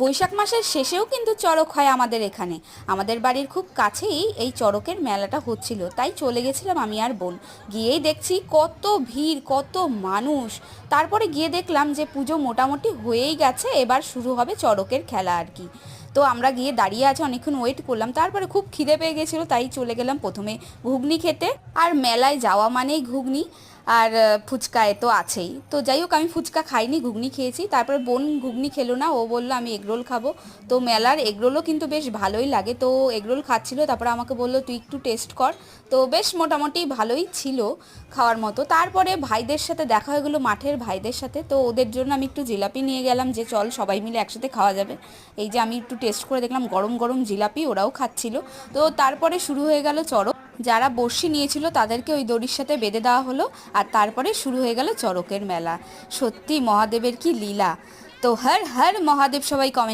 বৈশাখ মাসের শেষেও কিন্তু চড়ক হয় আমাদের এখানে। আমাদের বাড়ির খুব কাছেই এই চড়কের মেলাটা হচ্ছিল, তাই চলে গেছিলাম আমি আর বোন। গিয়েই দেখছি কত ভিড়, কত মানুষ। তারপরে গিয়ে দেখলাম যে পুজো মোটামুটি হয়েই গেছে, এবার শুরু হবে চড়কের খেলা আর কি। তো আমরা গিয়ে দাঁড়িয়ে আছি, অনেকক্ষণ ওয়েট করলাম, তারপরে খুব খিদে পেয়ে গেছিলো, তাই চলে গেলাম প্রথমে ঘুগনি খেতে। আর মেলায় যাওয়া মানেই ঘুগনি আর ফুচকা এ তো আছেই। তো যাই হোক, আমি ফুচকা খাইনি, ঘুগনি খেয়েছি। তারপরে বোন ঘুগনি খেলো না, ও বললো আমি এগরোল খাবো। তো মেলার এগরোলও কিন্তু বেশ ভালোই লাগে, তো এগরোল খাচ্ছিল। তারপরে আমাকে বললো তুই একটু টেস্ট কর। তো বেশ মোটামুটি ভালোই ছিল খাওয়ার মতো। তারপরে ভাইদের সাথে দেখা হয়ে গেলো, মাঠের ভাইদের সাথে। তো ওদের জন্য আমি একটু জিলাপি নিয়ে গেলাম, যে চল সবাই মিলে একসাথে খাওয়া যাবে। এই যে আমি একটু টেস্ট করে দেখলাম, গরম গরম জিলাপি, ওরাও খাচ্ছিল। তো তারপরে শুরু হয়ে গেল চড়ক। যারা বর্ষি নিয়েছিল তাদেরকে ওই দড়ির সাথে বেঁধে দেওয়া হলো, আর তারপরে শুরু হয়ে গেল চড়কের মেলা। সত্যি মহাদেবের কি লীলা। তো হর হর মহাদেব সবাই কমেন্ট